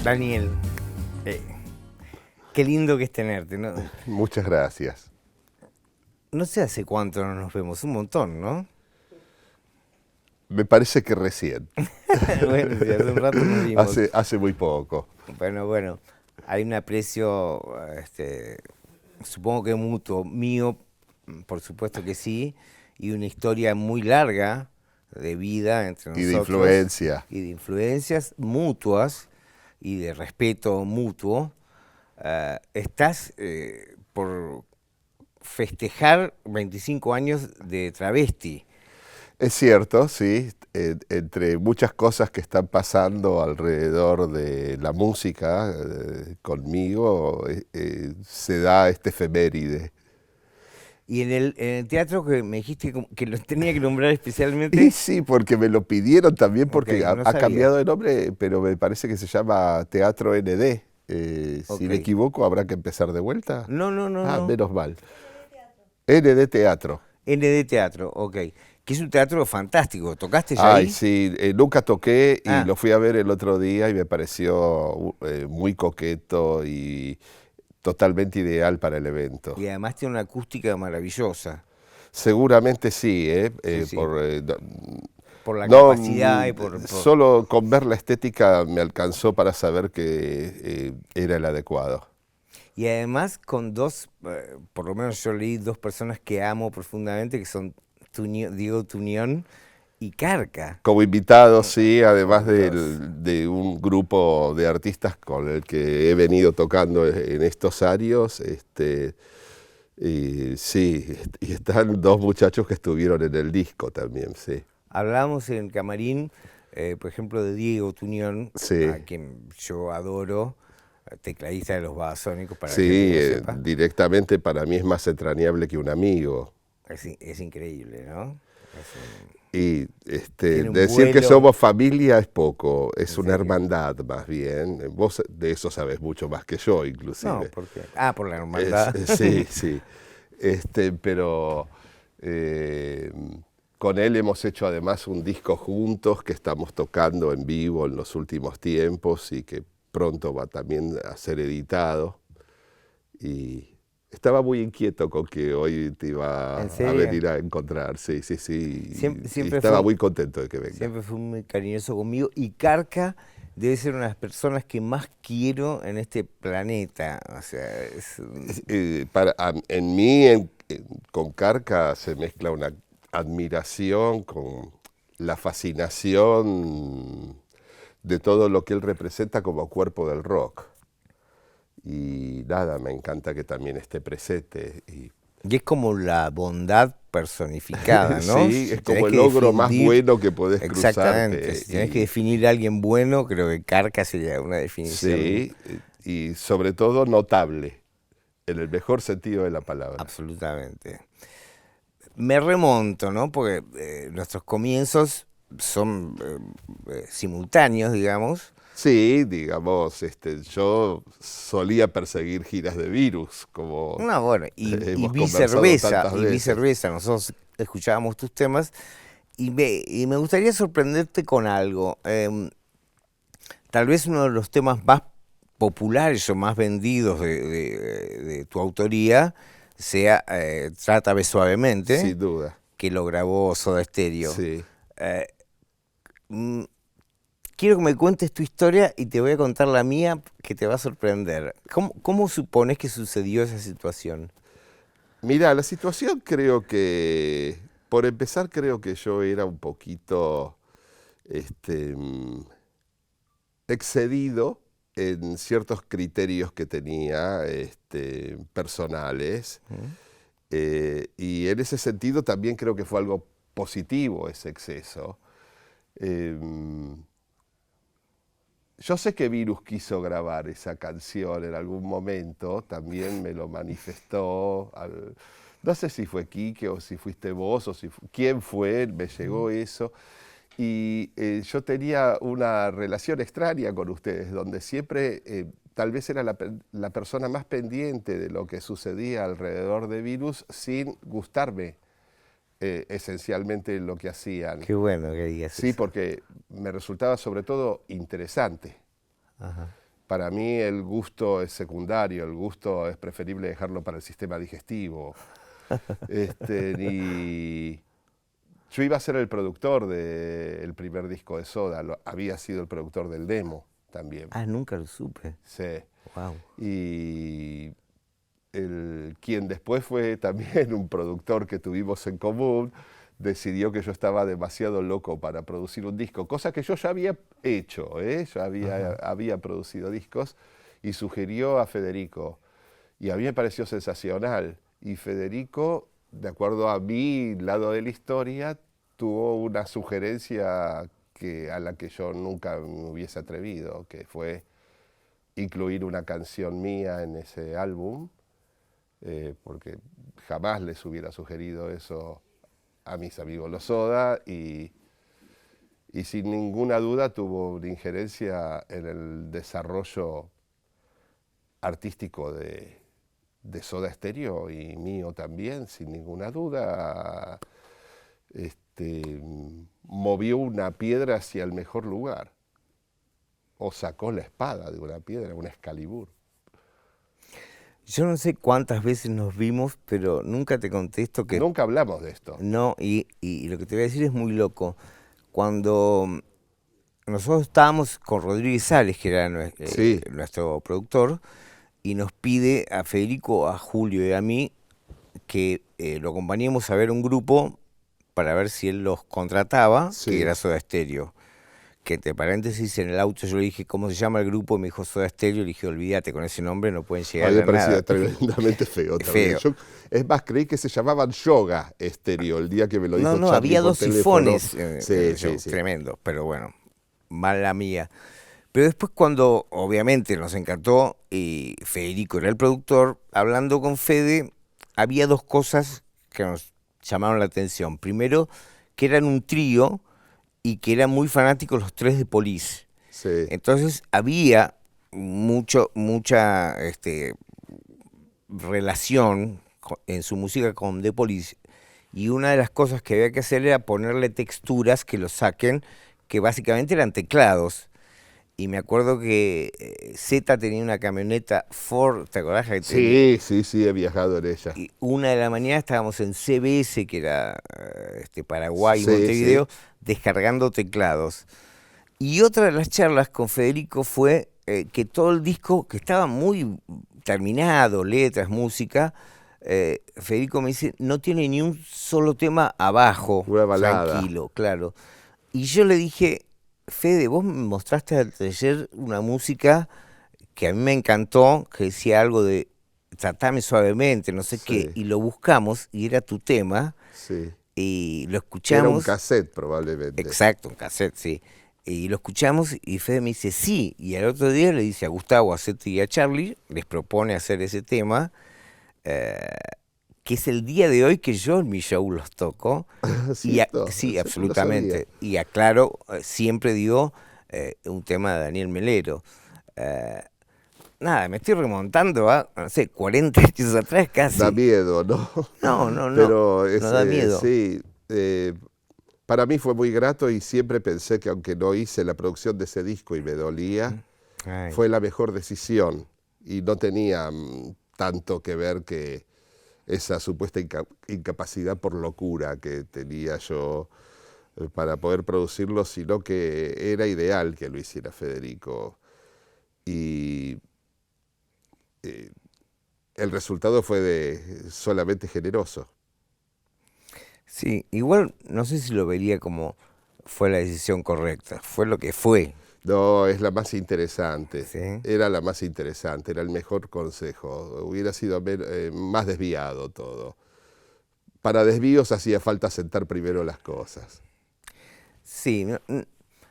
Daniel, eh, qué lindo que es tenerte, ¿no? Muchas gracias. No sé hace cuánto no nos vemos, un montón, ¿no? Me parece que recién. Bueno, sí, hace un rato nos vimos. Hace muy poco. Bueno, hay un aprecio, supongo que mutuo, mío, por supuesto que sí, y una historia muy larga de vida entre Y de nosotros influencia. y de influencias mutuas y de respeto mutuo. Estás por festejar 25 años de Travesti. Es cierto, sí, entre muchas cosas que están pasando alrededor de la música conmigo, se da este efeméride. Y en el teatro que me dijiste que lo tenía que nombrar Y especialmente. sí, porque me lo pidieron también, Ok, porque ha, no ha sabía. cambiado de nombre, pero me parece que se llama Teatro ND. Si Ok. me equivoco, habrá que empezar de vuelta. No, no, no, Ah, no. menos mal. ND Teatro. ND Teatro, ok. Que es un teatro fantástico. ¿Tocaste ya Ay, ahí? sí, nunca toqué y Ah, lo fui a ver el otro día y me pareció muy coqueto y totalmente ideal para el evento. y además tiene una acústica maravillosa. Seguramente sí, Sí, sí. por, Por la no, capacidad y por. solo con ver la estética me alcanzó para saber que era el adecuado. Y además con dos, por lo menos yo leí dos personas que amo profundamente, que son Diego Tunión y Carca. Como invitado, sí, Por además Dios. de un grupo de artistas con el que he venido tocando en estos años, y sí, y están dos muchachos que estuvieron en el disco también, sí. Hablábamos en el camarín, por ejemplo, de Diego Tunión, Sí, a quien yo adoro, tecladista de los Babasónicos, para la gente que sí, no sepa. directamente para mí es más entrañable que un amigo. Es increíble, ¿no? Es Y tiene un decir que vuelo, somos familia es poco, es en una serio. hermandad más bien. Vos de eso sabes mucho más que yo, No, inclusive. porque. Ah, por la hermandad. Sí, sí. Pero eh, con él hemos hecho además un disco juntos que estamos tocando en vivo en los últimos tiempos y que pronto va también a ser editado. Y estaba muy inquieto con que hoy te iba ¿En a serio? venir a encontrar, sí, sí, sí. Siempre, Y siempre estaba fue, muy contento de que venga. siempre fue muy cariñoso conmigo. Y Carca debe ser una de las personas que más quiero en este planeta. O sea, En mí, con Carca se mezcla una admiración con la fascinación de todo lo que él representa como cuerpo del rock. Y nada, me encanta que también esté presente. y es como la bondad personificada, ¿no? Sí, Si es tenés como el que logro más definir, bueno que podés exactamente, cruzarte. si tenés que definir a alguien bueno, creo que Carca sería una definición Sí, y sobre todo notable, en el mejor sentido de la palabra. absolutamente. Me remonto, ¿no? Porque nuestros comienzos son simultáneos, digamos. Sí, digamos, yo solía perseguir giras de Virus, como No, bueno, y hemos vi conversado cerveza, tantas veces. nosotros escuchábamos tus temas, y me gustaría sorprenderte con algo. Tal vez uno de los temas más populares o más vendidos de tu autoría sea Trátame Suavemente, Sin duda, que lo grabó Soda Stereo. sí. Eh, mm, Quiero que me cuentes tu historia y te voy a contar la mía que te va a sorprender. ¿Cómo supones que sucedió esa situación? Mira, la situación creo que, por empezar, creo que yo era un poquito este, excedido en ciertos criterios que tenía personales. ¿Mm? Y en ese sentido también creo que fue algo positivo ese exceso. Em, yo sé que Virus quiso grabar esa canción en algún momento, también me lo manifestó. No sé si fue Quique o si fuiste vos o si quién fue, me llegó eso. Y yo tenía una relación extraña con ustedes, donde siempre tal vez era la persona más pendiente de lo que sucedía alrededor de Virus sin gustarme esencialmente lo que hacían. Qué bueno que digas Sí, eso. porque me resultaba sobre todo interesante. Ajá. Para mí el gusto es secundario, el gusto es preferible dejarlo para el sistema digestivo. Y yo iba a ser el productor del primer disco de Soda, había sido el productor del demo también. Ah, nunca lo supe. Sí. Wow. Y quien después fue también un productor que tuvimos en común, decidió que yo estaba demasiado loco para producir un disco, cosa que yo ya había hecho, yo había producido discos, y sugirió a Federico. Y a mí me pareció sensacional. Y Federico, de acuerdo a mi lado de la historia, tuvo una sugerencia a la que yo nunca me hubiese atrevido, que fue incluir una canción mía en ese álbum, porque jamás les hubiera sugerido eso a mis amigos los Soda, y sin ninguna duda tuvo una injerencia en el desarrollo artístico de Soda Stereo y mío también, sin ninguna duda. Movió una piedra hacia el mejor lugar, o sacó la espada de una piedra, una Excalibur. Yo no sé cuántas veces nos vimos, pero nunca te contesto que... Nunca hablamos de esto. No, y lo que te voy a decir es muy loco. Cuando nosotros estábamos con Rodríguez Sales, que era Sí. nuestro productor, y nos pide a Federico, a Julio y a mí que lo acompañemos a ver un grupo para ver si él los contrataba, Sí. que era Soda Stereo. Que entre paréntesis, en el auto yo le dije, ¿cómo se llama el grupo? Me dijo Soda Stereo, le dije, olvídate, con ese nombre no pueden llegar A mí me a parecía nada. tremendamente feo también. Feo. Es más, creí que se llamaban Yoga Stereo el día que me lo dijo No, Charlie había por dos teléfono. sifones en Sí, el sí, show, sí. tremendo, pero bueno, mala mía. Pero después cuando, obviamente, nos encantó, y Federico era el productor, hablando con Fede, había dos cosas que nos llamaron la atención. Primero, que eran un trío y que eran muy fanáticos los tres de Police. Sí. Entonces había mucha relación en su música con The Police, y una de las cosas que había que hacer era ponerle texturas que lo saquen, que básicamente eran teclados. Y me acuerdo que Zeta tenía una camioneta Ford, ¿te acordás? Que tenía? Sí, he viajado en ella. Y 1 de la mañana estábamos en CBS, que era Paraguay y Sí, Montevideo, sí. descargando teclados. Y otra de las charlas con Federico fue que todo el disco, que estaba muy terminado, letras, música, Federico me dice, no tiene ni un solo tema abajo, Una balada. tranquilo, claro. Y yo le dije, Fede, vos me mostraste ayer una música que a mí me encantó, que decía algo de tratame suavemente, no sé qué, Sí, y lo buscamos, y era tu tema, sí. y lo Era un escuchamos. cassette probablemente. Exacto, un cassette, sí. Y lo escuchamos y Fede me dice sí. Y al otro día le dice a Gustavo, a Zeta y a Charlie, les propone hacer ese tema, eh, que es el día de hoy que yo en mi show los toco. ¿Cierto? Sí, Eso no lo sabía. absolutamente. Y aclaro, siempre digo un tema de Daniel Melero. Nada, me estoy remontando a, no sé, 40 años atrás casi. Da miedo, ¿no? No, Pero no da miedo. sí, para mí fue muy grato, y siempre pensé que aunque no hice la producción de ese disco y me dolía, Ay. fue la mejor decisión, y no tenía tanto que ver que esa supuesta incapacidad por locura que tenía yo para poder producirlo, sino que era ideal que lo hiciera Federico. Y el resultado fue solamente generoso. Sí, igual no sé si lo vería como fue la decisión correcta, fue lo que fue. No, es la más interesante. ¿Sí? Era la más interesante, era el mejor consejo. Hubiera sido más desviado todo. Para desvíos hacía falta sentar primero las cosas. Sí,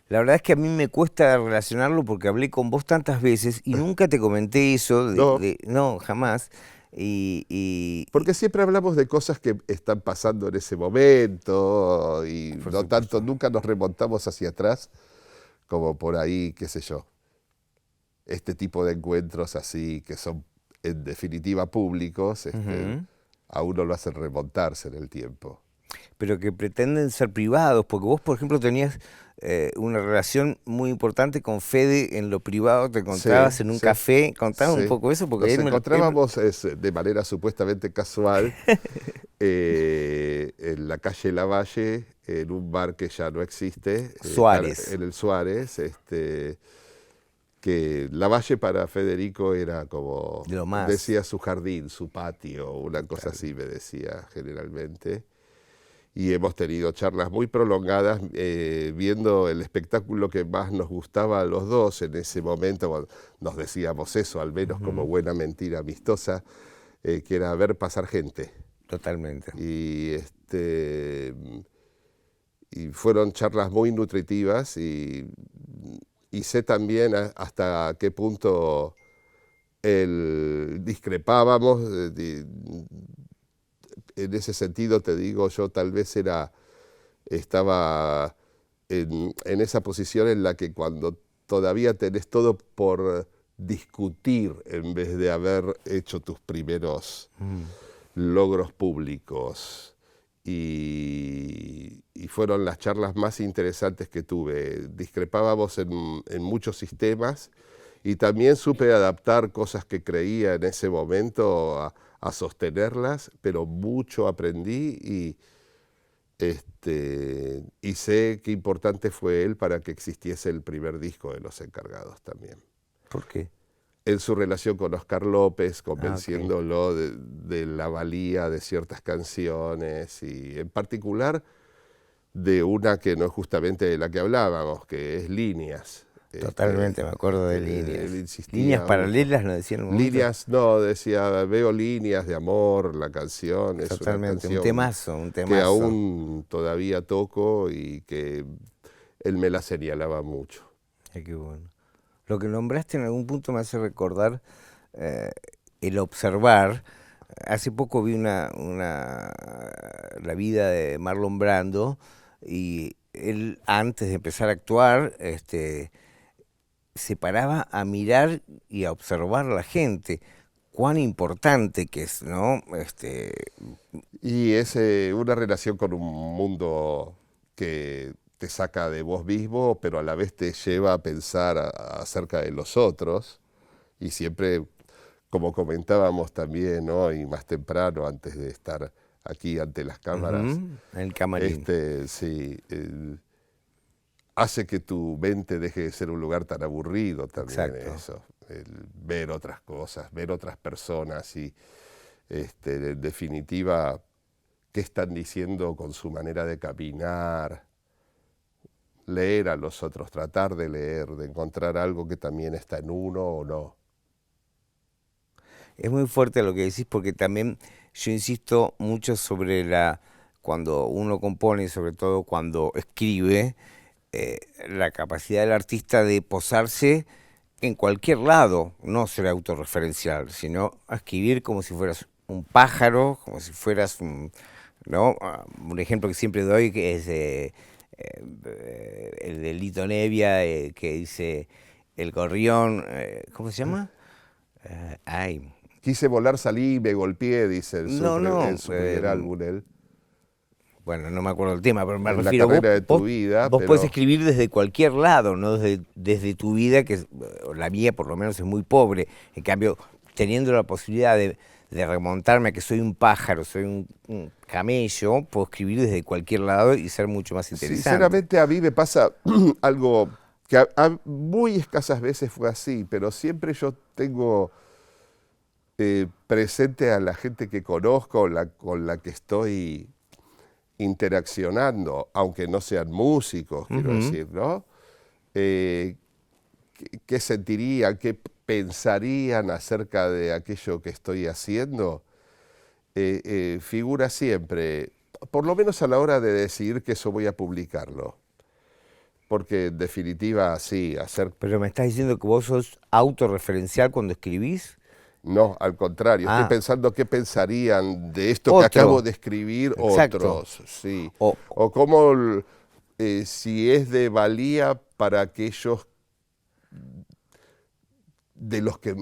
la verdad es que a mí me cuesta relacionarlo porque hablé con vos tantas veces y nunca te comenté eso, No. No, jamás. Y Porque siempre hablamos de cosas que están pasando en ese momento, y Por no supuesto. tanto, nunca nos remontamos hacia atrás, como por ahí, qué sé yo, este tipo de encuentros así, que son en definitiva públicos, Ujú. a uno lo hacen remontarse en el tiempo. pero que pretenden ser privados, porque vos, por ejemplo, tenías una relación muy importante con Fede en lo privado, te Sí, encontrabas en un sí, café, contame un sí. poco eso, porque Nos encontrábamos de manera supuestamente casual en la calle Lavalle, en un bar que ya no existe, Suárez, en el Suárez, que Lavalle para Federico era como, de lo más, decía, su jardín, su patio, una cosa claro. así me decía generalmente. Y hemos tenido charlas muy prolongadas viendo el espectáculo que más nos gustaba a los dos en ese momento, bueno, nos decíamos eso, al menos como Ujú, buena mentira amistosa, que era ver pasar gente. totalmente. Y, y fueron charlas muy nutritivas y sé también hasta qué punto discrepábamos. En ese sentido te digo, yo tal vez estaba en esa posición en la que cuando todavía tenés todo por discutir en vez de haber hecho tus primeros Mm. logros públicos. Y fueron las charlas más interesantes que tuve. Discrepábamos en muchos sistemas y también supe adaptar cosas que creía en ese momento a sostenerlas, pero mucho aprendí y sé qué importante fue él para que existiese el primer disco de Los Encargados también. ¿Por qué? En su relación con Oscar López, Ah, ok. convenciéndolo de la valía de ciertas canciones y en particular de una que no es justamente de la que hablábamos, que es Líneas. Totalmente, me acuerdo de Él líneas. Líneas insistía mucho. paralelas, nos decía en un momento. Líneas, no, decía, veo líneas de amor, la canción, es una Totalmente, un canción temazo, un que temazo. aún todavía toco y que él me la señalaba mucho. Ay, qué bueno. Lo que nombraste en algún punto me hace recordar eh, el observar. Hace poco vi la vida de Marlon Brando y él antes de empezar a actuar, se paraba a mirar y a observar a la gente. Cuán importante que es, ¿no? Y es una relación con un mundo que te saca de vos mismo, pero a la vez te lleva a pensar acerca de los otros. Y siempre, como comentábamos también hoy, más temprano, antes de estar aquí ante las cámaras, Ujú, en el camarín. sí, hace que tu mente deje de ser un lugar tan aburrido también Exacto. eso. El ver otras cosas, ver otras personas y en definitiva qué están diciendo con su manera de caminar, leer a los otros, tratar de leer, de encontrar algo que también está en uno o no. Es muy fuerte lo que decís porque también yo insisto mucho sobre cuando uno compone, sobre todo cuando escribe, la capacidad del artista de posarse en cualquier lado, no ser autorreferencial, sino a escribir como si fueras un pájaro, como si fueras un, ¿no? Un ejemplo que siempre doy que es el de Lito Nevia, que dice el gorrión, ¿cómo se llama? Ay, Quise volar, salí y me golpeé, dice no, en no, su primer álbum él, bueno, no me acuerdo el tema, pero me en la refiero, carrera de tu vida, vos podés pero escribir desde cualquier lado, no desde tu vida, la mía por lo menos es muy pobre. En cambio, teniendo la posibilidad de remontarme a que soy un pájaro, soy un camello, puedo escribir desde cualquier lado y ser mucho más interesante. sinceramente a mí me pasa algo que muy escasas veces fue así, pero siempre yo tengo presente a la gente que conozco, con la que estoy interaccionando, aunque no sean músicos, quiero Ujú. decir, ¿no? Eh, ¿Qué sentirían, qué pensarían acerca de aquello que estoy haciendo? Figura siempre, por lo menos a la hora de decidir que eso voy a publicarlo. Porque en definitiva, sí, hacer... Pero me estás diciendo que vos sos autorreferencial cuando escribís. No, al contrario, estoy Ah, pensando qué pensarían de esto que acabo otro, de escribir exacto. otros, sí. O, O cómo, si es de valía para aquellos de los que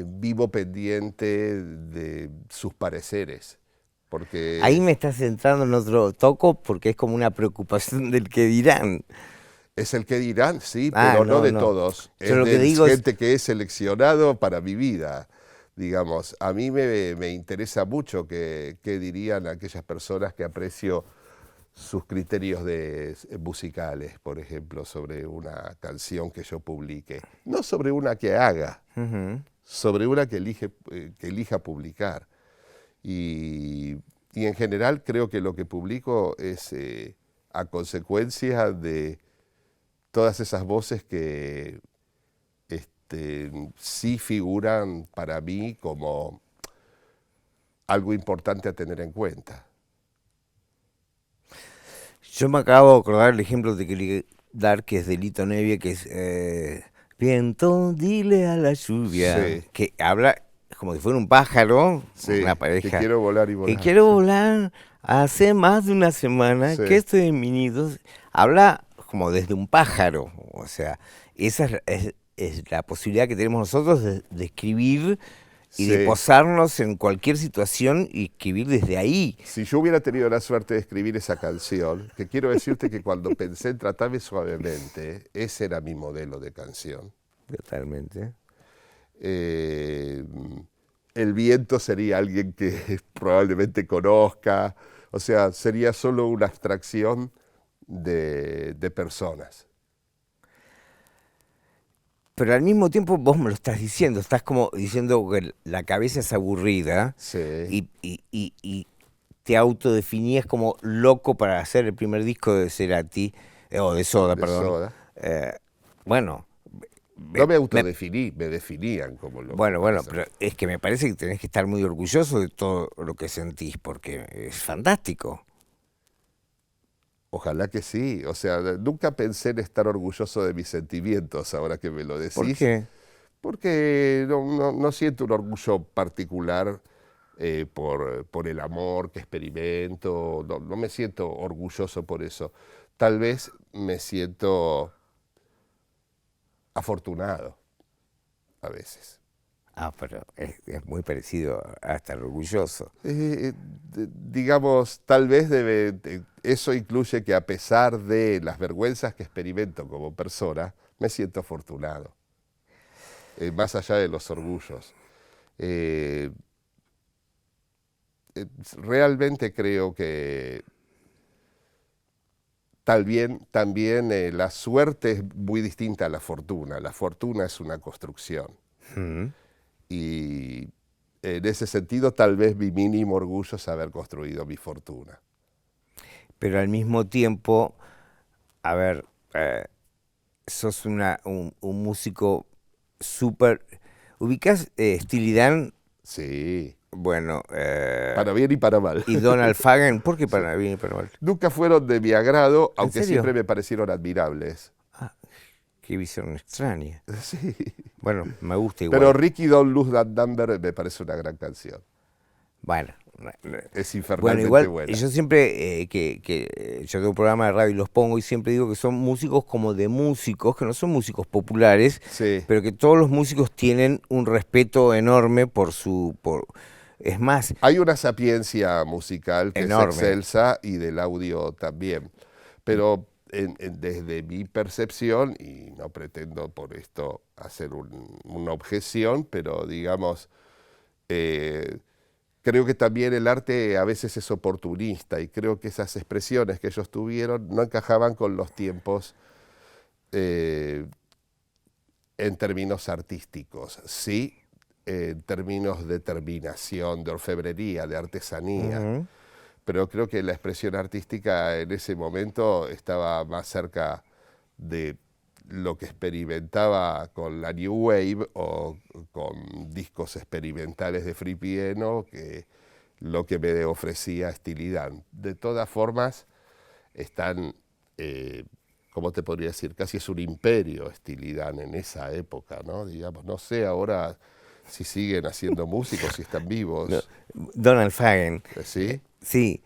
vivo pendiente de sus pareceres. porque Ahí me estás entrando en otro toco porque es como una preocupación del que dirán. es el que dirán, sí, Ah, pero no no, de no. todos. Yo Es lo que de digo es, gente que he seleccionado para mi vida, digamos. A mí me interesa mucho qué dirían aquellas personas que aprecio sus criterios musicales, por ejemplo, sobre una canción que yo publique. No sobre una que haga, ujú. sobre una que elija publicar. Y, y en general creo que lo que publico es a consecuencia de todas esas voces que sí figuran para mí como algo importante a tener en cuenta. Yo me acabo de acordar el ejemplo que quería dar, que es de Lito Nevia, que es viento, dile a la lluvia, Sí, que habla como si fuera un pájaro, sí, una que pareja, quiero volar y que volar. quiero Sí, volar hace más de una semana, que sí, estoy en mi nido. Habla como desde un pájaro, o sea, esa es la posibilidad que tenemos nosotros de escribir y de sí. posarnos en cualquier situación y escribir desde ahí. Si yo hubiera tenido la suerte de escribir esa canción, que quiero decirte que cuando pensé en Tratame Suavemente, ese era mi modelo de canción. Totalmente. Eh, el viento sería alguien que probablemente conozca, o sea, sería solo una abstracción de personas. Pero al mismo tiempo vos me lo estás diciendo, estás como diciendo que la cabeza es aburrida Sí, y te autodefinías como loco para hacer el primer disco de Cerati, o de Soda, de perdón. Soda. Eh, bueno, No me me- autodefiní, me definían como loco para bueno, hacer. pero es que me parece que tenés que estar muy orgulloso de todo lo que sentís, porque es fantástico. Ojalá que sí, o sea, nunca pensé en estar orgulloso de mis sentimientos ahora que me lo ¿Por decís, qué? porque no siento un orgullo particular por el amor que experimento, no me siento orgulloso por eso. Tal vez me siento afortunado a veces. Ah, pero es muy parecido a estar orgulloso. Digamos, tal vez eso incluye que a pesar de las vergüenzas que experimento como persona, me siento afortunado, más allá de los orgullos. Eh, Realmente creo que también la suerte es muy distinta a la fortuna. La fortuna es una construcción. Mm. Y en ese sentido, tal vez mi mínimo orgullo es haber construido mi fortuna. Pero al mismo tiempo, a ver, sos un músico súper... ¿Ubicás Steely Dan? Sí, Bueno, para bien y para mal. y Donald Fagen, ¿por qué Sí. para bien y para mal? Nunca fueron de mi agrado, ¿En aunque serio? siempre me parecieron admirables. Ah, qué visión extraña. Sí. Bueno, me gusta Pero igual. Ricky Don't Lose That Number me parece una gran canción. Bueno, Es bueno, infernalmente igual buena. yo siempre yo tengo un programa de radio y los pongo y siempre digo que son músicos como de músicos, que no son músicos populares, Sí. pero que todos los músicos tienen un respeto enorme es más, Hay una sapiencia musical que es enorme. excelsa y del audio también. Pero desde mi percepción, y no pretendo por esto hacer una objeción, pero digamos, eh, creo que también el arte a veces es oportunista y creo que esas expresiones que ellos tuvieron no encajaban con los tiempos eh, en términos artísticos, sí en términos de terminación, de orfebrería, de artesanía, Ujú. pero creo que la expresión artística en ese momento estaba más cerca de lo que experimentaba con la New Wave o con discos experimentales de Free Piano que lo que me ofrecía Steely Dan. De todas formas, están, ¿cómo te podría decir? Casi es un imperio Steely Dan en esa época, ¿no? Digamos, no sé ahora si siguen haciendo músicos, si están No, vivos, Donald Fagen, ¿sí? sí,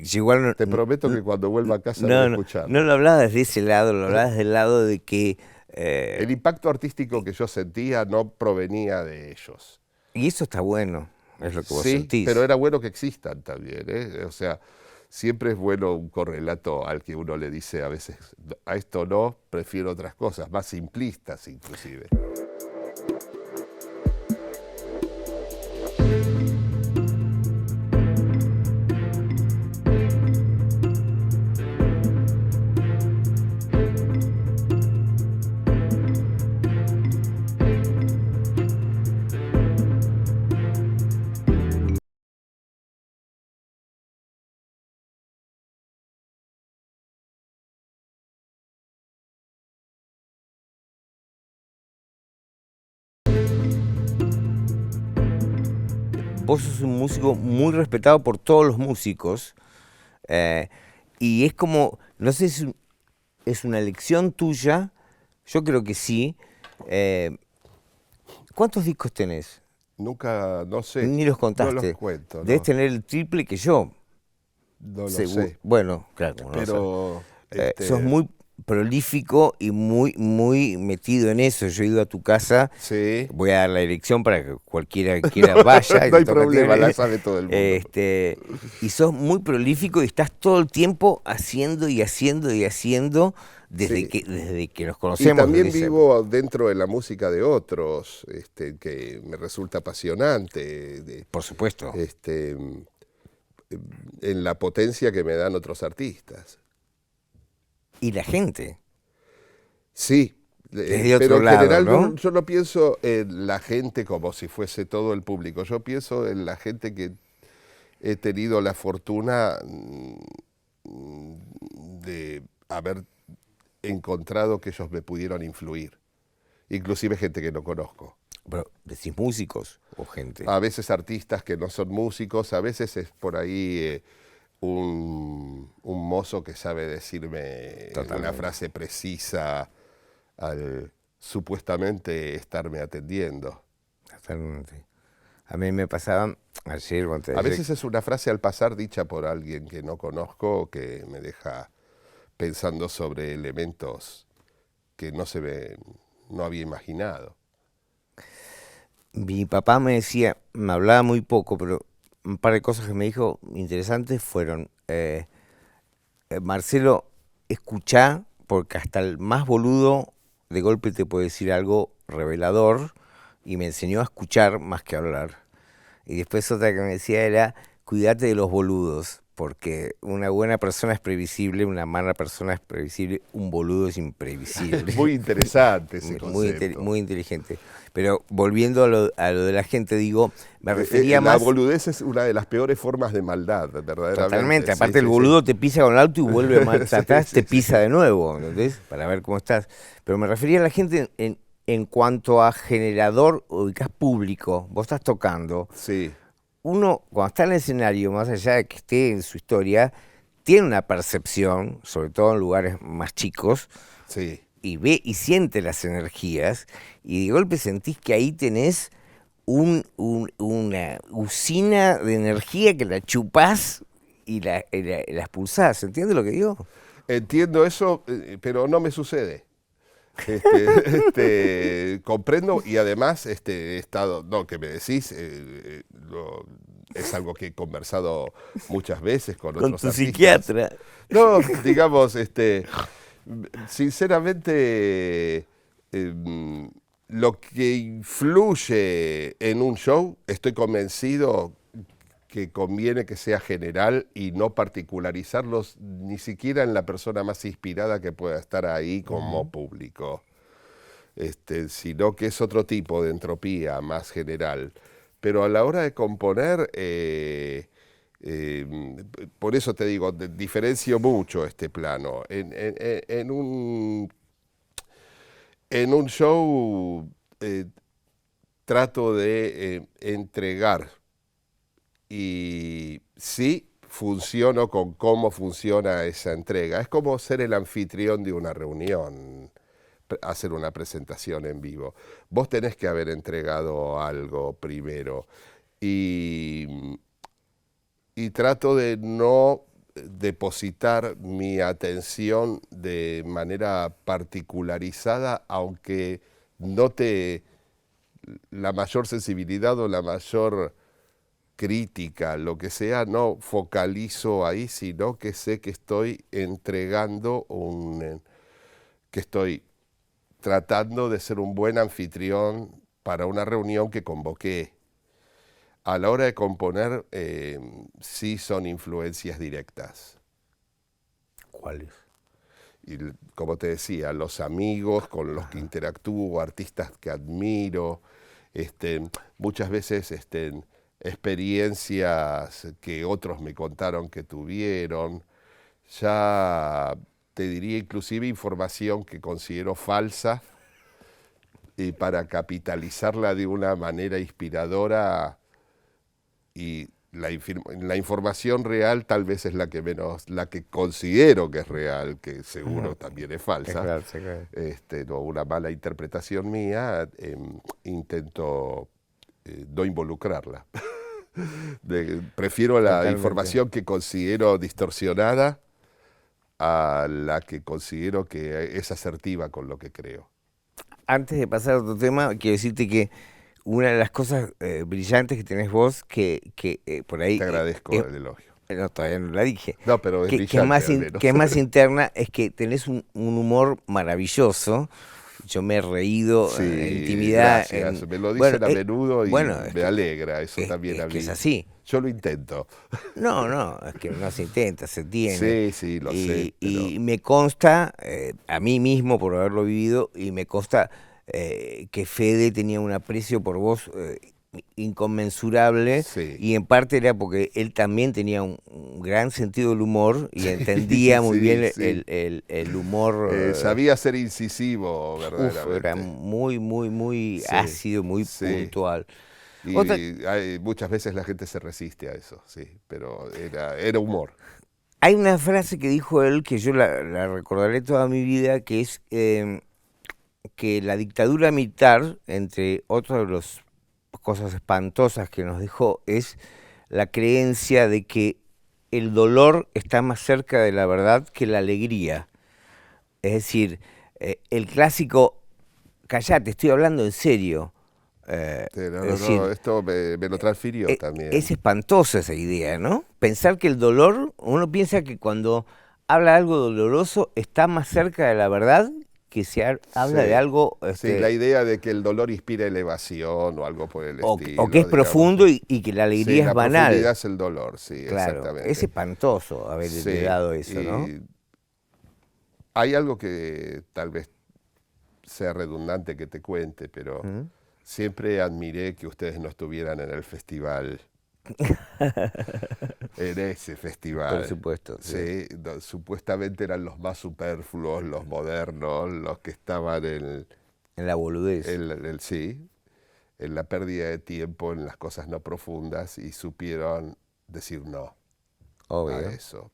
yo igual Te prometo que cuando vuelva a casa voy a no lo escucharlo. hablaba desde ese lado, lo hablaba desde el lado de que, El impacto artístico que yo sentía no provenía de ellos. y eso está bueno, es lo que vos Sí, sentís. pero era bueno que existan también, ¿eh? O sea, siempre es bueno un correlato al que uno le dice a veces, a esto no, prefiero otras cosas, más simplistas inclusive. Vos sos un músico muy respetado por todos los músicos, eh, y es como, no sé si es una elección tuya, yo creo que sí. Eh, ¿Cuántos discos tenés? Nunca, no sé, Ni los no los contaste. cuento, Debes no, tener el triple que yo. no lo sé, Bueno, claro, como no lo sabes. pero Sos muy prolífico y muy metido en eso. Yo he ido a tu casa, sí, voy a dar la dirección para que cualquiera que quiera vaya y no te hay toca problema, la tener, sabe todo el mundo. y sos muy prolífico y estás todo el tiempo haciendo y haciendo y haciendo Sí. desde que nos Y conocemos. también desde esa vivo dentro de la música de otros, que me resulta apasionante, por supuesto. este, en la potencia que me dan otros artistas. Y la gente, Sí, que es de pero otro en lado, general ¿no? yo no pienso en la gente como si fuese todo el público, yo pienso en la gente que he tenido la fortuna de haber encontrado que ellos me pudieron influir, inclusive gente que no conozco. Pero decís músicos o gente. A veces artistas que no son músicos, a veces es por ahí un mozo que sabe decirme una Totalmente. frase precisa al supuestamente estarme atendiendo. Totalmente. A mí me pasaba ayer, cuando te A decía, veces es una frase al pasar dicha por alguien que no conozco que me deja pensando sobre elementos que no había imaginado. mi papá me decía, me hablaba muy poco, pero un par de cosas que me dijo interesantes fueron, Marcelo, escuchá, porque hasta el más boludo de golpe te puede decir algo revelador, y me enseñó a escuchar más que a hablar. Y después otra que me decía era, cuídate de los boludos, porque una buena persona es previsible, una mala persona es previsible, un boludo es imprevisible. Muy interesante ese Muy, concepto. muy inteligente. Pero volviendo a lo de la gente, digo, me refería La más boludez es una de las peores formas de maldad, verdaderamente. totalmente. Sí, Aparte el sí, sí. boludo te pisa con el auto y vuelve marcha Sí, atrás, te sí, sí. pisa de nuevo, ¿entendés? Para ver cómo estás. Pero me refería a la gente en cuanto a generador, ubicás público, vos estás tocando. Sí, Uno, cuando está en el escenario, más allá de que esté en su historia, tiene una percepción, sobre todo en lugares más chicos, sí. y ve y siente las energías, y de golpe sentís que ahí tenés una usina de energía que la chupás y la expulsás. ¿Entiendes lo que digo? Entiendo eso, pero no me sucede. Comprendo y además he estado, no, que me decís, es algo que he conversado muchas veces con Con otros tu artistas. psiquiatra. No, digamos, sinceramente, lo que influye en un show, estoy convencido que conviene que sea general y no particularizarlos ni siquiera en la persona más inspirada que pueda estar ahí como público, sino que es otro tipo de entropía más general. Pero a la hora de componer, por eso te digo, diferencio mucho este plano. En un show trato de entregar y sí funciono con cómo funciona esa entrega. Es como ser el anfitrión de una reunión, hacer una presentación en vivo. Vos tenés que haber entregado algo primero y, y trato de no depositar mi atención de manera particularizada, aunque note la mayor sensibilidad o la mayor crítica, lo que sea, no focalizo ahí, sino que sé que estoy entregando que estoy tratando de ser un buen anfitrión para una reunión que convoqué. A la hora de componer, sí son influencias directas. ¿Cuáles? Y como te decía, los amigos con los que interactúo, artistas que admiro, muchas veces experiencias que otros me contaron que tuvieron, ya te diría inclusive información que considero falsa, y para capitalizarla de una manera inspiradora, y la información real tal vez es la que menos, la que considero que es real, que seguro también es falsa, Claro, sí, claro. no una mala interpretación mía, intento no involucrarla. Prefiero la Totalmente. información que considero distorsionada a la que considero que es asertiva con lo que creo. Antes de pasar a otro tema, quiero decirte que una de las cosas brillantes que tenés vos, que por ahí, Te agradezco el elogio. no, todavía no la dije, No, pero es que brillante al menos. que es más interna, es que tenés un humor maravilloso. Yo me he reído en Sí, intimidad. gracias. Me lo Bueno, dicen a menudo y bueno, me alegra eso también a es que es mí. así. Yo lo intento. No, no, es que no se intenta, se tiene. Sí, sí, lo sé, pero Y me consta, a mí mismo por haberlo vivido, y me consta que Fede tenía un aprecio por vos inconmensurable, sí. y en parte era porque él también tenía un gran sentido del humor y entendía muy Sí, bien sí. el humor. Sabía ser incisivo, Era verdaderamente. muy, muy, muy Sí, ácido, muy sí. puntual. Otra, Y muchas veces la gente se resiste a eso, sí, pero era humor. Hay una frase que dijo él que yo la recordaré toda mi vida, que es que la dictadura militar, entre otras de las cosas espantosas que nos dejó, es la creencia de que el dolor está más cerca de la verdad que la alegría. Es decir, el clásico, callate, estoy hablando en serio. No, Es no, no, decir, esto me lo transfirió es también. espantosa esa idea, ¿no? Pensar que el dolor, uno piensa que cuando habla algo doloroso está más cerca de la verdad que si habla de Sí, algo, sí, la idea de que el dolor inspira elevación o algo por el o que es estilo, digamos. profundo y que la Sí, alegría es la profundidad banal. es el dolor, sí, Claro, es exactamente. espantoso haber Sí, heredado eso, ¿no? y hay algo que tal vez sea redundante que te cuente, pero ¿Mm? siempre admiré que ustedes no estuvieran en el festival, en ese Por festival. supuesto, sí. Sí, supuestamente eran los más superfluos, los modernos, los que estaban En la boludez, sí, en la pérdida de tiempo, en las cosas no profundas, y supieron decir no a obvio. eso.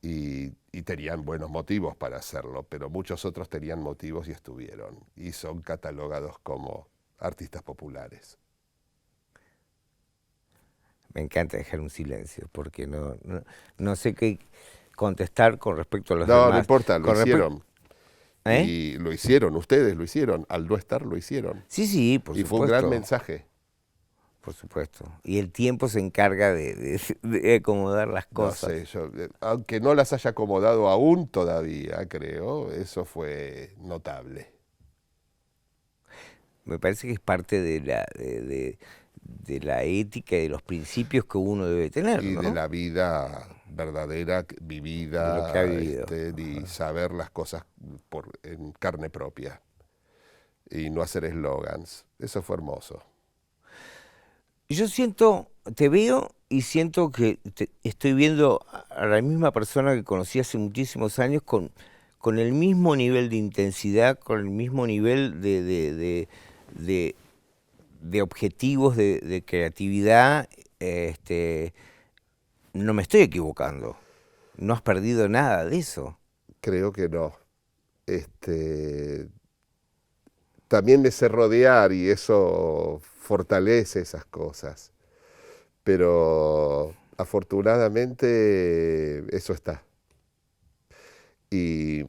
Y tenían buenos motivos para hacerlo, pero muchos otros tenían motivos y estuvieron. Y son catalogados como artistas populares. Me encanta dejar un silencio porque no sé qué contestar con respecto a los No, no demás. importa, lo Con respecto, hicieron. ¿eh? Y lo hicieron, ustedes lo hicieron. Al no estar, lo hicieron. Sí, sí, por Y fue un gran supuesto. mensaje. Por supuesto. Y el tiempo se encarga de acomodar las No cosas. sé, yo, aunque no las haya acomodado aún todavía, creo, eso fue notable. Me parece que es parte de la ética y de los principios que uno debe tener, Y de ¿no? la vida verdadera, De lo que ha vivida, vivido. y saber las cosas en carne propia. Y no hacer eslogans. Eso fue hermoso. Yo siento, te veo y siento que estoy viendo a la misma persona que conocí hace muchísimos años con el mismo nivel de intensidad, con el mismo nivel de, de objetivos, de creatividad. Este, no me estoy equivocando. No has perdido nada de eso. Creo que no. También me sé rodear y eso fortalece esas cosas. Pero afortunadamente eso está. Y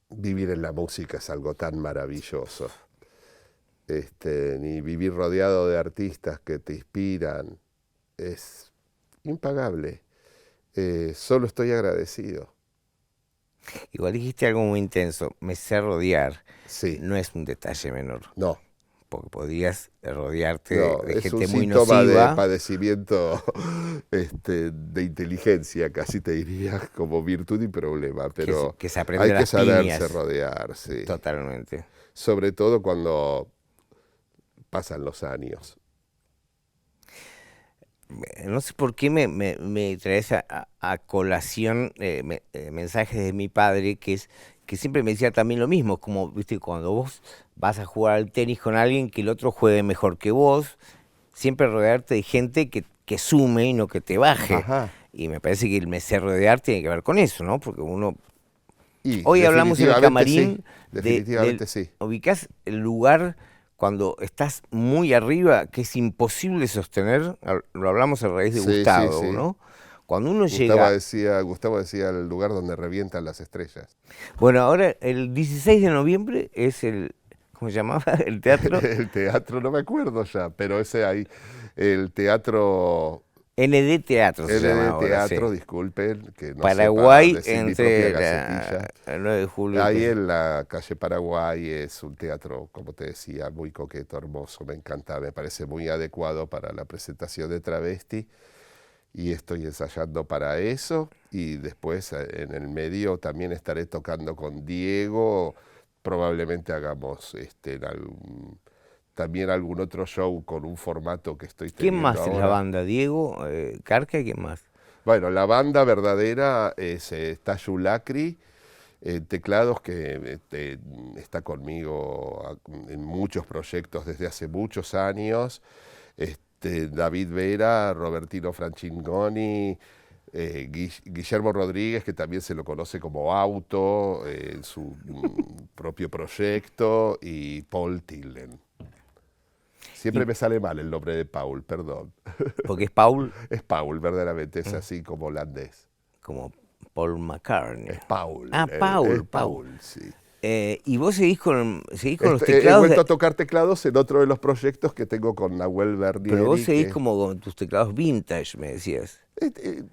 vivir en la música es algo tan maravilloso. ni vivir rodeado de artistas que te inspiran. Es impagable. Solo estoy agradecido. Igual dijiste algo muy intenso, me sé rodear. Sí, No es un detalle menor, no, porque podrías rodearte no, de es un gente muy síntoma de nociva. padecimiento de inteligencia, casi te diría, como virtud y problema, pero Que se aprende hay a que las saberse piñas, rodear, sí. totalmente. Sobre todo cuando pasan los años. No sé por qué me traes a colación mensajes de mi padre, que siempre me decía también lo mismo, como, viste, cuando vos vas a jugar al tenis con alguien que el otro juegue mejor que vos, siempre rodearte de gente que sume y no que te baje. Ajá. Y me parece que el me sé rodear tiene que ver con eso, ¿no? Porque uno. Y Hoy hablamos en el definitivamente sí, camarín definitivamente sí. ubicás el lugar cuando estás muy arriba que es imposible sostener, lo hablamos a raíz de Sí, sí, Gustavo, sí. ¿no? Cuando uno llega, Gustavo decía el lugar donde revientan las estrellas. bueno, ahora el 16 de noviembre es ¿cómo se llamaba? El teatro El teatro, no me acuerdo ya, pero ese ahí, el teatro, ND Teatro se llama LD ahora, sí. Teatro, disculpen, que no sepa Paraguay decir mi propia entre gacetilla. el 9 de julio. Ahí en la calle Paraguay es un teatro, como te decía, muy coqueto, hermoso, me encanta, me parece muy adecuado para la presentación de Travesti y estoy ensayando para eso y después en el medio también estaré tocando con Diego, probablemente hagamos también algún otro show con un formato que estoy ¿Quién teniendo más es la ahora. banda? ¿Diego? ¿Carca? ¿Quién más? Bueno, la banda verdadera es Tayu Lacri, teclados que está conmigo en muchos proyectos desde hace muchos años. David Vera, Robertino Francingoni, Guillermo Rodríguez, que también se lo conoce como Auto, en su propio proyecto, y Paul Tilden. Y Siempre me sale mal el nombre de Paul, perdón. porque es Paul Es Paul, verdaderamente, es así como holandés. como Paul McCartney. Es Paul, Ah, es Paul, Paul. Paul, sí. Y vos seguís con los He teclados, vuelto a tocar teclados en otro de los proyectos que tengo con Nahuel pero vos Bernieri, seguís que como con tus teclados vintage, me decías. eh, eh,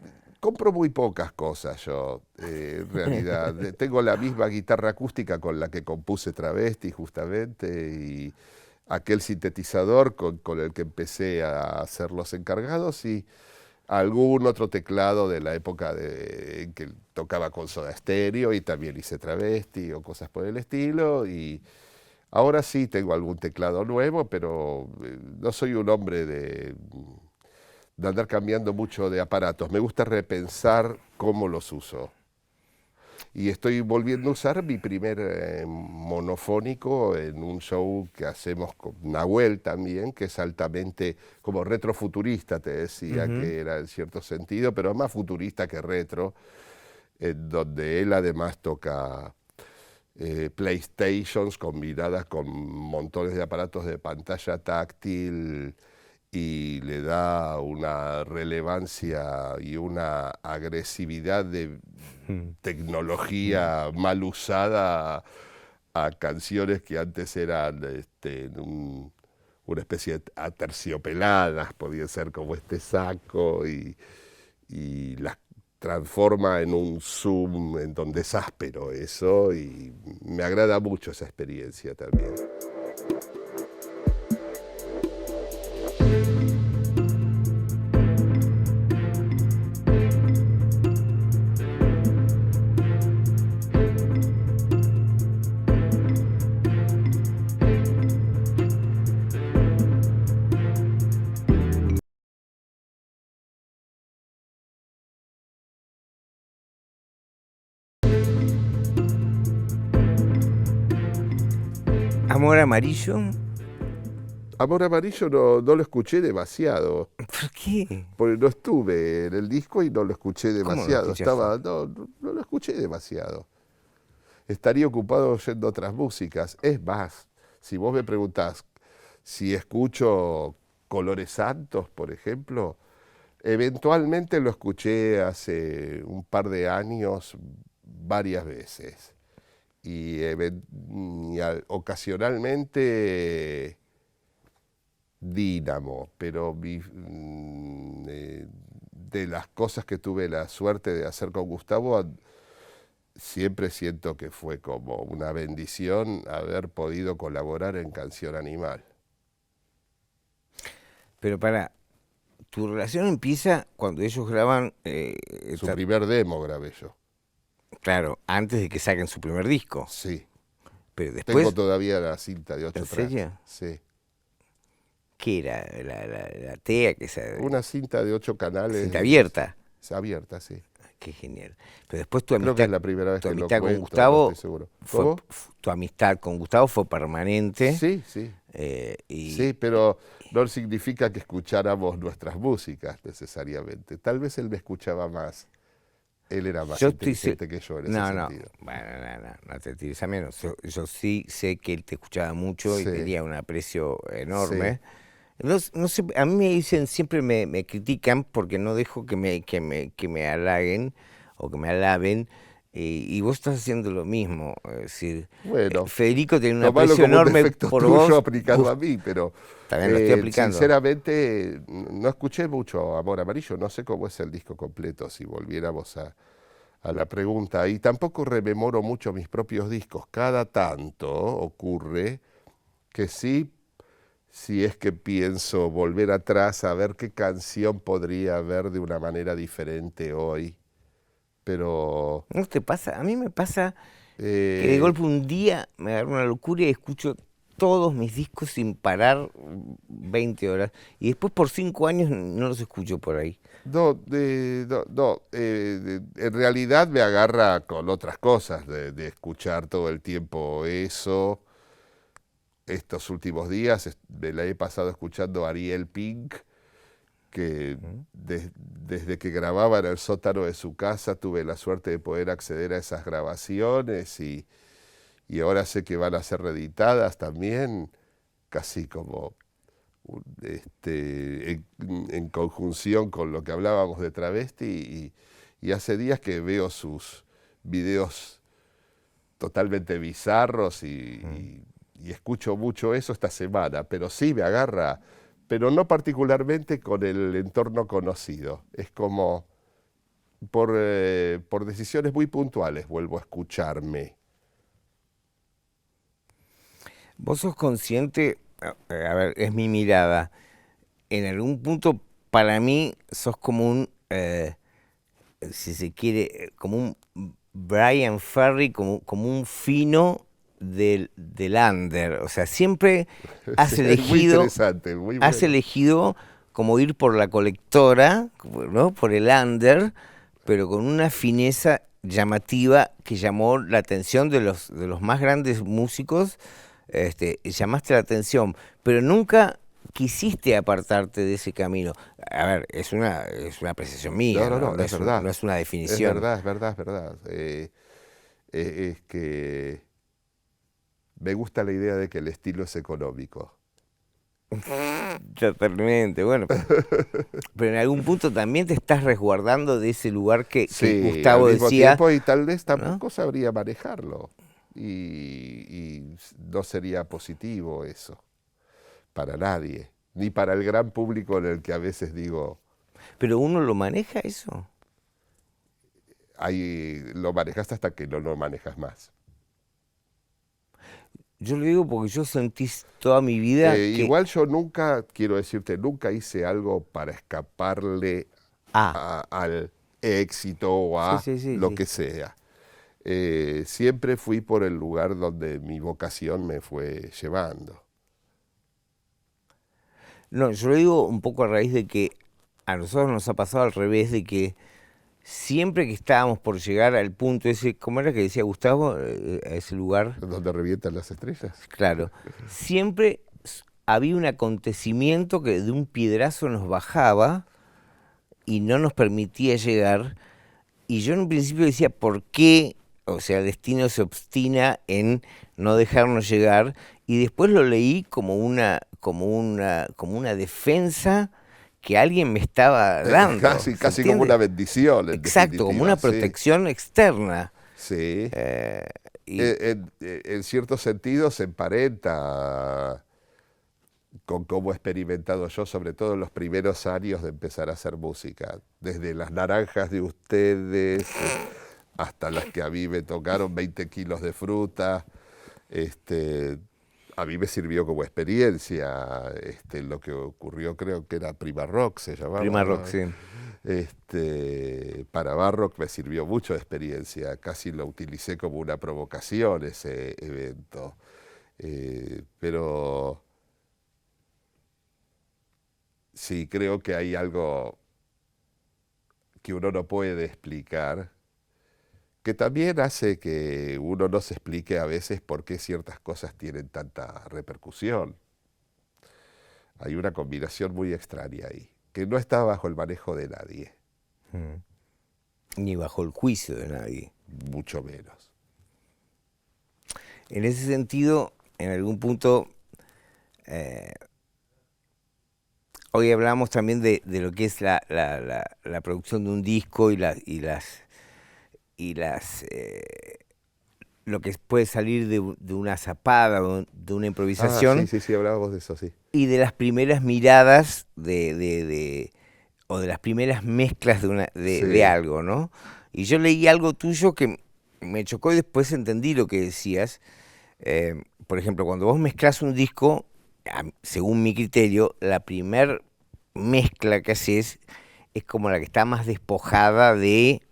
compro muy pocas cosas yo, en realidad. Tengo la misma guitarra acústica con la que compuse Travesti, justamente, y aquel sintetizador con el que empecé a hacer los encargados, y algún otro teclado de la época en que tocaba con Soda Stereo, y también hice Travesti o cosas por el estilo, y ahora sí tengo algún teclado nuevo, pero no soy un hombre de andar cambiando mucho de aparatos. Me gusta repensar cómo los uso. Y estoy volviendo a usar mi primer monofónico en un show que hacemos con Nahuel también, que es altamente como retrofuturista, te decía, Ujú. que era en cierto sentido, pero más futurista que retro, en donde él además toca PlayStations combinadas con montones de aparatos de pantalla táctil y le da una relevancia y una agresividad de tecnología mal usada a canciones que antes eran una especie de aterciopeladas, podían ser como este saco, y las transforma en un zoom en donde es áspero eso, y me agrada mucho esa experiencia también. Amor Amarillo. Amor Amarillo no lo escuché demasiado, ¿Por qué? porque no estuve en el disco y no lo escuché ¿Cómo no demasiado, escuchaste? no lo escuché demasiado. Estaría ocupado oyendo otras músicas. Es más, si vos me preguntás si escucho Colores Santos, por ejemplo, eventualmente lo escuché hace un par de años varias veces. Y, ocasionalmente dínamo, pero de las cosas que tuve la suerte de hacer con Gustavo, siempre siento que fue como una bendición haber podido colaborar en Canción Animal. Pero tu relación empieza cuando ellos graban, Su primer demo grabé yo. claro, antes de que saquen su primer disco. Sí. Pero después, Tengo todavía la cinta de 8 ¿en tracks. serio? Sí. ¿Qué era? La TEA, que esa, Una cinta de 8 canales. cinta abierta. Es abierta, sí. Qué genial. Pero después tu Creo que amistad, es la primera vez tu que lo amistad con cuento, Gustavo no estoy seguro. ¿Cómo? tu amistad con Gustavo fue permanente. Sí, sí. Y Sí, pero no significa que escucháramos nuestras músicas necesariamente. Tal vez él me escuchaba más. Él era más yo estoy inteligente que yo en ese sentido. Bueno, no te tires a menos. Yo sí sé que él te escuchaba mucho y Sí. tenía un aprecio enorme. No sé, a mí me dicen, siempre me critican porque no dejo que me halaguen o que me alaben, y vos estás haciendo lo mismo. Es decir, Bueno, Federico tiene un tomarlo aprecio como un enorme defecto por tuyo vos. aplicado a mí, pero También lo estoy aplicando. sinceramente no escuché mucho Amor Amarillo, no sé cómo es el disco completo, si volviéramos a la pregunta, y tampoco rememoro mucho mis propios discos. Cada tanto ocurre que sí, si es que pienso volver atrás a ver qué canción podría haber de una manera diferente hoy, pero ¿No te pasa? A mí me pasa que de golpe un día me agarro una locura y escucho todos mis discos sin parar 20 horas. Y después por 5 años no los escucho por ahí. en realidad me agarra con otras cosas, de escuchar todo el tiempo eso. Estos últimos días me la he pasado escuchando a Ariel Pink, que desde que grababa en el sótano de su casa tuve la suerte de poder acceder a esas grabaciones, y ahora sé que van a ser reeditadas también, casi como en conjunción con lo que hablábamos de Travesti, y hace días que veo sus videos totalmente bizarros y escucho mucho eso esta semana, pero sí me agarra, pero no particularmente con el entorno conocido. Es como por decisiones muy puntuales vuelvo a escucharme. Vos sos consciente, a ver, es mi mirada, en algún punto para mí sos como un, si se quiere, como un Brian Ferry, como un fino del under. O sea, siempre has Es muy elegido, interesante, muy has bueno. elegido como ir por la colectora, ¿no? Por el under, pero con una fineza llamativa que llamó la atención de los más grandes músicos. Llamaste la atención, pero nunca quisiste apartarte de ese camino. A ver, es una apreciación mía, No, no es verdad. no es una Es definición. verdad, es verdad, es verdad. Es que me gusta la idea de que el estilo es económico. Totalmente, bueno. Pero en algún punto también te estás resguardando de ese lugar que Sí, Gustavo al mismo decía. tiempo, y tal vez ¿no? tampoco sabría manejarlo. Y no sería positivo eso para nadie, ni para el gran público en el que a veces digo, Pero uno lo maneja eso. lo manejas hasta que no lo manejas más. Yo lo digo porque yo sentí toda mi vida que. Igual yo nunca, quiero decirte, nunca hice algo para escaparle al éxito o a Sí, lo sí. que sea. Siempre fui por el lugar donde mi vocación me fue llevando. No, yo lo digo un poco a raíz de que a nosotros nos ha pasado al revés, de que siempre que estábamos por llegar al punto ese, ¿cómo era que decía Gustavo? A ese lugar, ¿Donde revientan las estrellas? claro, siempre había un acontecimiento que de un piedrazo nos bajaba y no nos permitía llegar. Y yo en un principio decía, ¿por qué? O sea, el destino se obstina en no dejarnos llegar. Y después lo leí como una defensa que alguien me estaba dando. Casi como ¿entiende? una bendición, en Exacto, como una definitiva, sí. protección externa. Sí. Y En cierto sentido se emparenta con cómo he experimentado yo, sobre todo en los primeros años de empezar a hacer música. Desde Las Naranjas de ustedes hasta las que a mí me tocaron 20 kilos de fruta. A mí me sirvió como experiencia. Lo que ocurrió, creo que era Prima Rock, se llamaba, Prima ¿no? Rock, sí. Para Barrock me sirvió mucho de experiencia, casi lo utilicé como una provocación ese evento. Pero sí, creo que hay algo que uno no puede explicar, que también hace que uno no se explique a veces por qué ciertas cosas tienen tanta repercusión. Hay una combinación muy extraña ahí, que no está bajo el manejo de nadie. Ni bajo el juicio de nadie. Mucho menos. En ese sentido, en algún punto, hoy hablamos también de lo que es la producción de un disco y lo que puede salir de una zapada, de una improvisación, Sí, hablábamos de eso, sí. y de las primeras miradas o de las primeras mezclas Sí. de algo, ¿no? Y yo leí algo tuyo que me chocó y después entendí lo que decías. Por ejemplo, cuando vos mezclas un disco, según mi criterio, la primer mezcla que haces es como la que está más despojada de...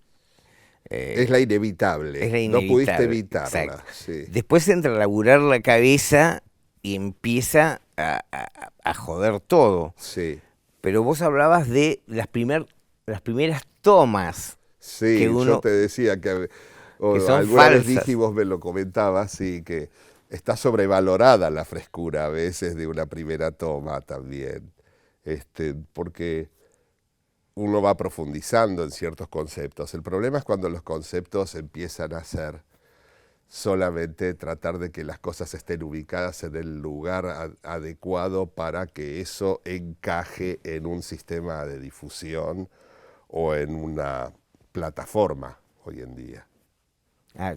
Es la inevitable. es la No pudiste inevitable, evitarla. exacto. Sí. Después entra a laburar la cabeza y empieza a joder todo. Sí. Pero vos hablabas de las primeras tomas Sí, que yo uno... te decía que que son alguna vez falsas. dije, vos me lo comentabas, sí, que está sobrevalorada la frescura a veces de una primera toma también, porque uno va profundizando en ciertos conceptos. El problema es cuando los conceptos empiezan a ser solamente tratar de que las cosas estén ubicadas en el lugar adecuado para que eso encaje en un sistema de difusión o en una plataforma hoy en día.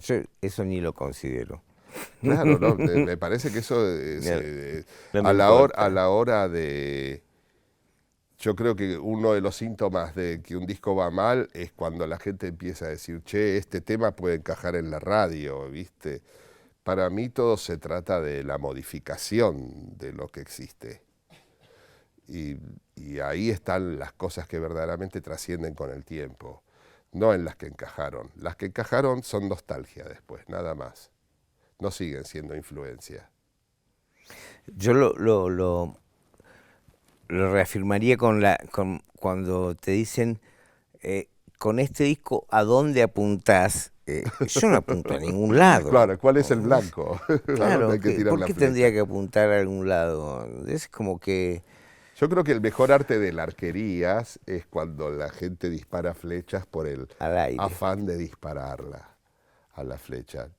Yo eso ni lo considero. Claro, no, me parece que eso No me a importa. la hora de... Yo creo que uno de los síntomas de que un disco va mal es cuando la gente empieza a decir, che, este tema puede encajar en la radio, ¿viste? Para mí todo se trata de la modificación de lo que existe. Y ahí están las cosas que verdaderamente trascienden con el tiempo, no en las que encajaron. Las que encajaron son nostalgia después, nada más. No siguen siendo influencia. Yo lo reafirmaría con cuando te dicen, con este disco, ¿a dónde apuntás? Yo no apunto a ningún lado. Claro, ¿cuál es el blanco? ¿A dónde Claro, hay que tirar ¿por la qué flecha? tendría que apuntar a algún lado? Es como que... Yo creo que el mejor arte de la arquería es cuando la gente dispara flechas por el Al aire. afán de dispararla a la flecha.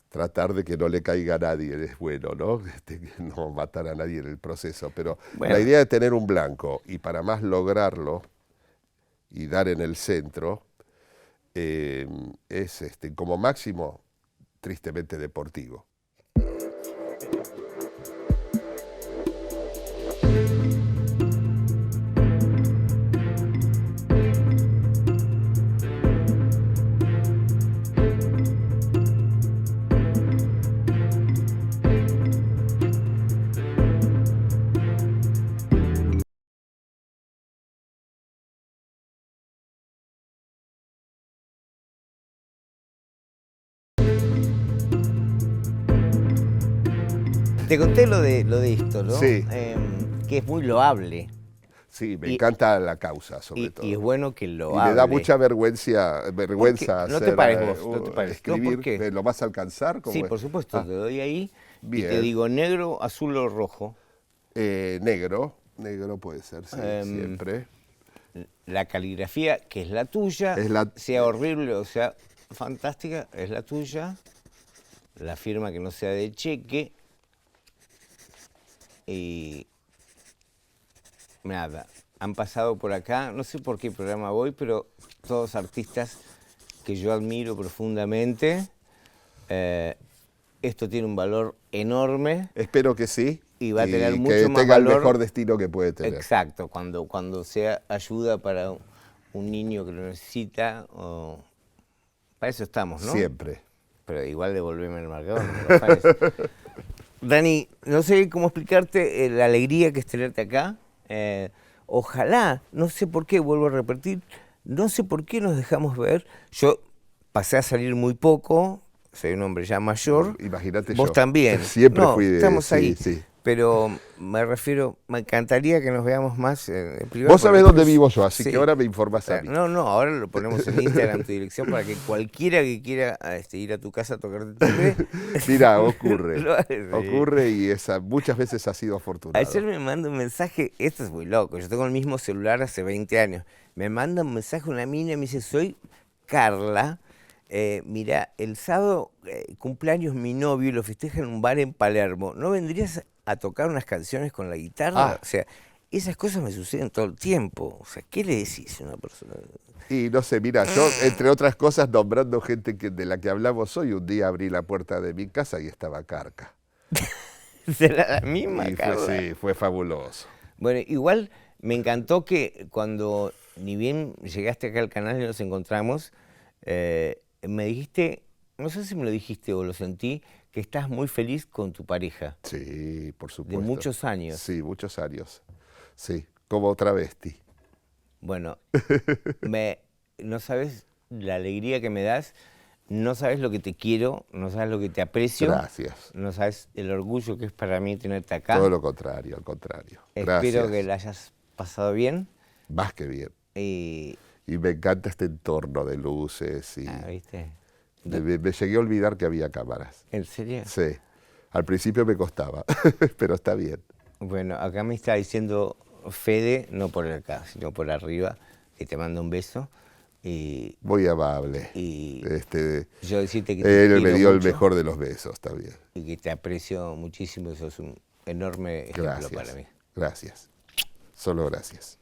Tratar de que no le caiga a nadie es bueno, ¿no? Que no matar a nadie en el proceso. Pero Bueno. la idea de tener un blanco y para más lograrlo y dar en el centro es como máximo tristemente deportivo. Te conté lo de esto, ¿no? Sí. Que es muy loable. Sí, me encanta la causa, sobre todo. Y es bueno que lo Y hable. me da mucha vergüenza No te pares vos, no te pares. escribir. No, ¿por qué? ¿Lo vas a alcanzar? Sí, por supuesto, te doy ahí bien. y te digo negro, azul o rojo. Negro puede ser, sí, siempre. La caligrafía, que es la tuya, sea horrible o sea fantástica, es la tuya. La firma que no sea de cheque. Y nada, han pasado por acá, no sé por qué programa voy, pero todos artistas que yo admiro profundamente. Esto tiene un valor enorme. Espero que sí. y va a tener y mucho que más tenga el valor. mejor destino que puede tener. Exacto, cuando sea ayuda para un niño que lo necesita, o para eso estamos, ¿no? Siempre. Pero igual devolveme el marcador, no me lo afanes. Dani, no sé cómo explicarte la alegría que es tenerte acá. Ojalá, no sé por qué, vuelvo a repetir, no sé por qué nos dejamos ver. Yo pasé a salir muy poco, soy un hombre ya mayor. Imagínate Vos yo. también. Siempre No, fui de... estamos Sí, ahí. sí. Pero me refiero, me encantaría que nos veamos más en privado. Vos sabés porque dónde después- vivo yo, así sí. que ahora me informás a mí. No, ahora lo ponemos en Instagram, tu dirección, para que cualquiera que quiera ir a tu casa a tocarte el timbre. Mirá, ocurre. Lo hace, sí. Ocurre y muchas veces ha sido afortunado. Ayer me manda un mensaje, esto es muy loco, yo tengo el mismo celular hace 20 años. Me manda un mensaje una mina y me dice, soy Carla, mira, el sábado cumpleaños mi novio y lo festeja en un bar en Palermo. ¿No vendrías a tocar unas canciones con la guitarra? Ah. O sea, esas cosas me suceden todo el tiempo. O sea, ¿qué le decís a una persona? Y no sé, mira, yo, entre otras cosas, nombrando gente de la que hablamos hoy, un día abrí la puerta de mi casa y estaba Carca. ¿Será la misma, Y Carla? sí, fue fabuloso. Bueno, igual me encantó que cuando ni bien llegaste acá al canal y nos encontramos, me dijiste, no sé si me lo dijiste o lo sentí, que estás muy feliz con tu pareja. Sí, por supuesto. De muchos años. Sí, muchos años. Sí, como travesti. Bueno, no sabes la alegría que me das, no sabes lo que te quiero, no sabes lo que te aprecio. Gracias. No sabes el orgullo que es para mí tenerte acá. Todo lo contrario, al contrario. Espero Gracias. que la hayas pasado bien. Más que bien. Y me encanta este entorno de luces. Y ¿viste? me llegué a olvidar que había cámaras. ¿En serio? Sí. Al principio me costaba, pero está bien. Bueno, acá me está diciendo Fede, no por acá, sino por arriba, que te mando un beso. Y Muy amable. Y yo decirte que te él me dio mucho, el mejor de los besos también. Y que te aprecio muchísimo, sos un enorme ejemplo para mí. Gracias. Solo gracias.